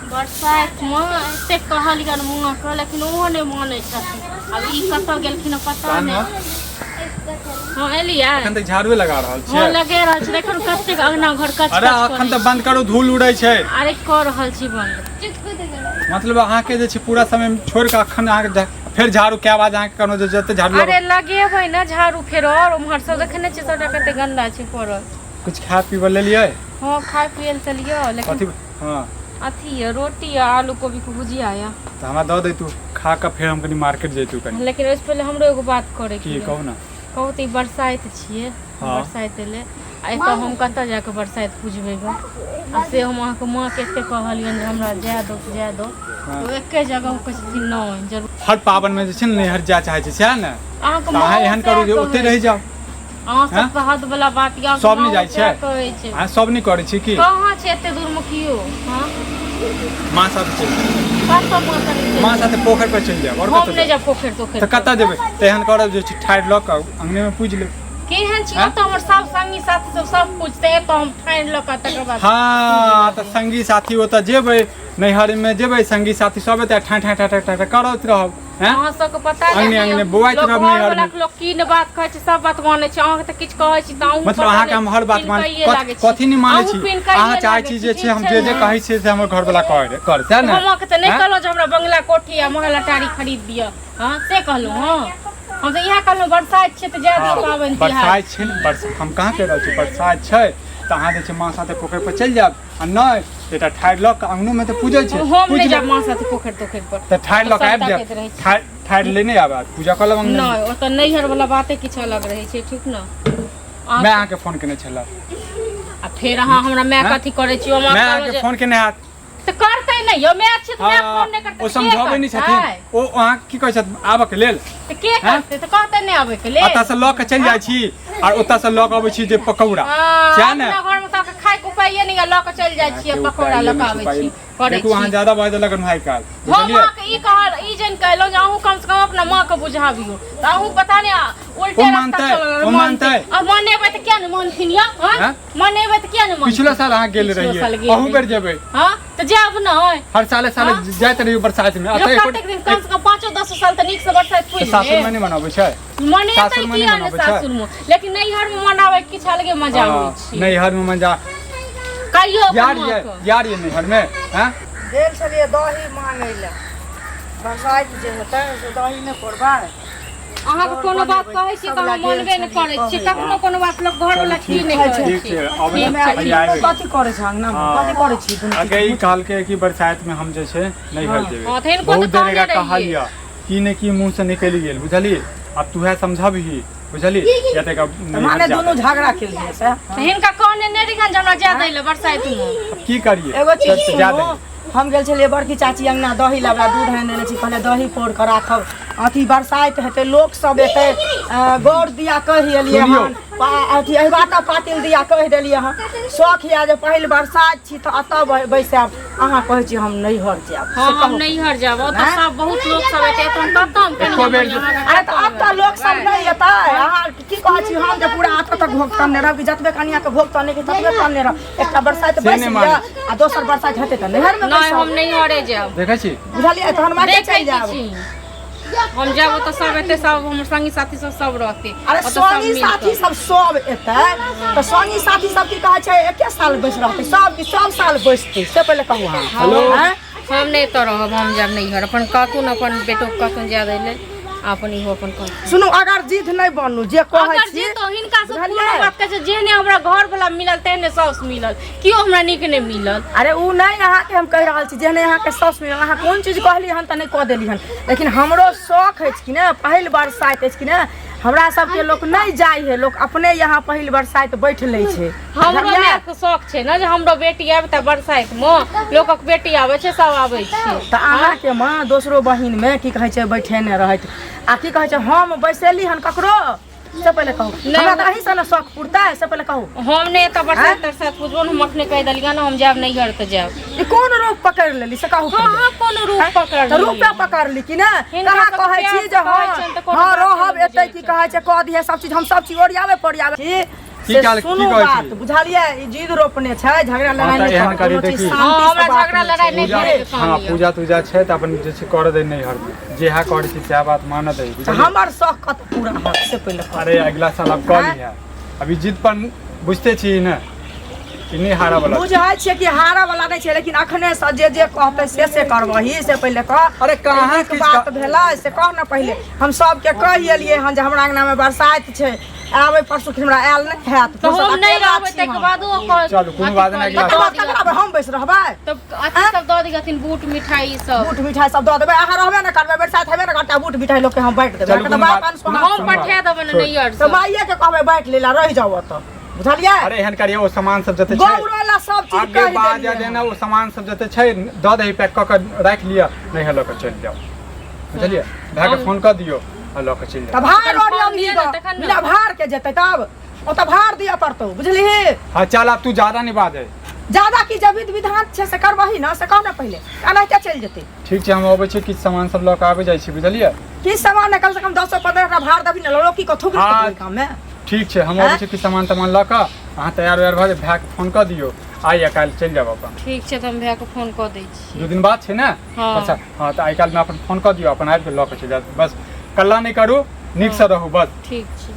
बरसात में एते कहलियन मुँह के लेकिन ओहो नहीं माने छथिन। अब ई कतऽ गेलखिन पता नहीं। हां एलिया अखन तक झाड़ू लगा रहल छी। हां लगे रहल छी। देखन कते अंगना घर कच। अरे अखन तक बंद करू धूल उड़ै छै। अरे कर रहल छी बंद। मतलब अहाँ के जे छै पूरा समय छोड़ के अखन अहाँ फिर झाड़ू क्या बात अहाँ के कोनो जे जते झाड़ू। अरे लगेबै ना झाड़ू फेर और उम्हर सब देखने छी सबटा कते गंदा छै पड़ल। कुछ खा पीबे लेलियै? हां खाय पिए ल चलियो लेकिन कथि हां अथी है रोटी है आलू गोभी के भुजिया है। तो हमरा दऽ दे तू खा के फिर हम कनी मार्केट जैतू कनी। लेकिन उससे पहले हमरो एगो बात करे की कहू ना। कहू त बरसाइत छिए बरसाइत एले आ एतऽ हम कतऽ जाके बरसाइत पूजबै ग। आ से हम अहाँ के माँ के एते कहलियन जे हमरा जाय दो तो एके जगह कहै छथिन नहीं जरूर। हर पावन में जे छै ने नैहर जा चाहे छै सएह ने। अहाँ के अहाँ एहन करू जे ओते रहि जाओ। अहाँ सब के हाथ वाला बात या सब नहीं जाय छै कहै छै। अहाँ सब नहीं करै छी की? कहाँ छै एते दूर में कियो? हां मां साथ चल मां साथ पोखर पर चल जाओ। और हम नहीं जा पोखर तो कतऽ जेबै? तेहन करब जे ठाड़ ल के अंगने में पूज ले। केहन छी तो हमर सब संगी साथी सब पूछते है तो हम ठाड़ ल के तकर बाद। हां त संगी साथी ओतऽ जेबै नैहर में जेबै संगी साथी सब एतऽ ठा ठा ठा ठा करत रहब। हैं अहाँ सब के पता नहीं अंगने बुआइत रहब नैहर में। लोग की न बात कहै छै सब बात माने छै। अहाँ के त किछ कहै छी त अहूँ मतलब अहाँ के हम हर बात मान कथि नहीं माने छी। अहाँ चाहै छी जे छै हम जे कहै छी से हमर घर वाला कर सएह ने। हम के त नहीं कहलो जे हमरा बंगला कोठी आ महल अटारी खरीद दियो। हां से कहलो। हां हम त इहा कहलो बरसात छै त जा दियो पाबन तिहार। बरसात छै बरसात हम कहाँ कह रहल छी बरसात छै त अहाँ जे छै मां साथे पोखर पर चल जाब आ नहीं एटा ठाड़ ल के अंगनो में त पूजै छै। हम नहीं जा मां साथे पोखर पर त ठाड़ ल के आबि जाब ठाड़ लेने आब पूजा कर लेब अंगने। नहीं ओ त नैहर वाला बाते किछ अलग रहै छै ठीक न। मैं अहाँ के फोन केने छला आ फिर अहाँ हमरा मैं कथि करै छी? मैं अहाँ के फोन केने हाथ त करतै नहीं यो मैं अच्छे त मैं फोन नहीं करतै। ओ समझाबै नहीं छथिन ओ अहाँ की कहै छथि आबे के लेल त के करतै त कहतै नहीं आबे के लेल। ओतऽ से ल के चल जाइ छी और ओतऽ से ल के आबै छी जे पकौड़ा सएह ने। अपना घर में त खाय के उपाय नहीं ल के चल जाइ छी पकौड़ा ल के आबै छी करे छी। देखू अहाँ ज्यादा बात लगन भाई काल हम मां के ई कहल ई जन कहलो जे अहूँ कम से कम अपना मां के बुझाबियो त अहूँ पता नहीं उल्टे रास्ता चल मानते अब मानेबै त क्या न मानथिन या? हां मानेबै त क्या न मानथिन? पिछला साल अहाँ गेल रहिए अहू बेर जेबै। हां त जाब न हर साल जाइत रहियो बरसात में। अतै कतेक दिन कम से कम 5-10 साल त नीक से बरसात पूछ ले। सासुर में नहीं मनाबै छै मनेतै किया न सासुर में लेकिन नैहर में मनाबै किछ अलगे मजा होय छै। नैहर में मजा कहियो यार ये नैहर में हैं गेल छलिए दही मांगै ले बरसात जे हेतै से दही ने कोरबा। अहाँ के कोनो बात कहै छी त हम मानबे न करै छी। कखनो कोनो बात लोग घर वाला की नहीं कहै छै। ठीक छै अब कथि करै छ अंगना में कथि करै छी दुनु? अगे ई कहल के कि बरसात में हम जे छै नैहर जेबै हां थेन को बहुत त देर का कहलिया की ने की मुंह से निकल गेल बुझली। अब तू है समझबही बुझली या त माने दोनों झगड़ा के लिए से हिनका कहने ने रिखन हमरा जा दै ले बरसात में की करिए एगो चीज सुनो हम गेल छलिए बड़की चाची अंगना दही लाबा दूध आनि देने छी कहले दही पोड़ के राखब अथी बरसात हेतै लोक सब एतै गौर दिया कहि एलिए हन अथी अहिबाता पातिल दिया कहि देलिए हन शौक या जे पहिल बरसात छी त अतऽ बैसाब अहाँ कहै छी हम नैहर जाब। हां हम नैहर जाब त सब बहुत लोग सब एतै त खत्म कनि। अरे त अतऽ लोक सब नहीं एतै अहाँ की कहै छी हम जे पूरा अतऽ तक भोग तने रहब कि जतबे कनिया के भोग तने के ततबे तने रहब। एकटा बरसात बैस लिया आ दोसर बरसात हेतै त नैहर में नहीं हम नैहरे जाब देखै छी बुझलिए तहन माके चल जाब। हम जाब त सब एतै सब हमर संगी साथी सब रहतै। अरे संगी साथी सब एतै त संगी साथी सब की कहै छै एके साल बैस रहतै सब साल बैसतै से पहिले कहू। हेलो हम नहीं तो रहब हम जाब नैहर अपन कहतू न अपन बेटो कहतू जा दै ले अपन इहो अपन कह। सुनू अगर जिद नहीं बनू जे कहै छी तो हिनका से कोनो बात कहै छै जेने हमरा घर वाला मिलल तेने साउस मिलल कियो हमरा नीक नहीं मिलल। अरे उ नहीं अहाँ के हम कह रहल छी जेने अहाँ के साउस मिलल अहाँ कोन चीज कहली हन त नहीं कह देली हन लेकिन हमरो शौक है कि ना पहिल बरसात है कि ना हमरा सब के लोग नहीं जाय है लोग अपने यहाँ पहिल बरसात बैठ ले छै। हमरो माय के शौक छै ना जे हमरो बेटी आबे त बरसात में लोकक बेटी आबै छै सब आबै छै त अहाँ के मां दोसरो बहिन में की कहै छै बैठेने रहत आ की कहै छै हम बैसेली हन ककरो से पहले कहू हमरा त अही से ना शौक पुरता है से पहले कहू। हम ने त बरसात तरसात पूछबो हम अखने कह देलिया ना हम जाब नैहर त जाब। ई कोन रूप पकड़ लेली से कहू। हां कोन रूप पकड़ त रूप पकड़ ली कि ना कहाँ कहै छी जे हां रहब एतै की कहै छै कह दिए सब चीज हम सब चीज ओरियावे छी से सुनू बात बुझलिए ई जिद रोपने छै झगड़ा लड़ाई तऽ एहन करी देखी। हमरा झगड़ा लड़ाई नहीं करे के हाँ काम ये। पूजा तूजा छै तऽ अपन जे छै कर दे नहीं हर जेहा करै छी सएह बात मान दे हमर शौक कत पूरा हक से पहले कर। अरे अगला साल अब कह लिया अभी जिद पर बुझते छी ना कि नहीं हारा वाला बुझाई छै कि हारा वाला नहीं छै लेकिन अखने से जे कहते से करबही से पहले कह। अरे कहाँ की बात भेलै से कह ना पहले हम सब के कहि एलिए हन जे हमरा अंगना में बरसाइत छै आबै परसू कि हमरा आयल नहीं हैत तो हम नहीं रहबै तै के बादो चलू कोनो बात नहीं अगला हम बैस रहबै तब अथी सब दऽ दिगथिन बूट मिठाई सब बूट मिठाई सब दऽ देबै अहाँ रहबे ना करबै बरसाइत हेबे ना करता बूट मिठाई लोग के हम बांट देबै चलू, तऽ बात पान कोनो हम पठा देबै ना नैयर तो से माइये के कहबै बांट लेला रह जाओ त बुझलिए। अरे एहन करिए वो सामान सब जते छै गौरवला सब चीज आगे कहि बाद देलियै जे ना वो सामान सब जते छै दऽ दही पैक क के राख लिया नहीं हेलो के चल जाओ बुझलिए भाई के फोन कर दियो आ लऽ के चल त जाओ। भार ओरियम बिना भार के जेतै तब ओ त भार दिया पड़तौ बुझलिही। हाँ चल अब तू ज्यादा नहीं बात है ज्यादा की जब विध विधान छै से करबही ना से कह ना पहले अनाहिते चल जेतै। ठीक छै हम अबै छी किछ सामान सब लऽ के आबै जाइ छी बुझलिए। की सामान है कम से कम 10-15 का भार देबी ना लोकी को थुक हाँ। काम में। ठीक छै हम अबै छी किछ सामान तमान लऽ के अहाँ तैयार वैयार भऽ भाई के फोन कर दियो आइ या काल्हि चल जाब अपन। ठीक छै त हम भैया के फोन क दै छी। 2 दिन बाद छै ना हाँ। अच्छा हाँ तो आइ काल्हि में अपन फोन कर दियो अपन आबि के लऽ के चल जात बस कल्ला नहीं करू नीक से रहू बस। ठीक छै।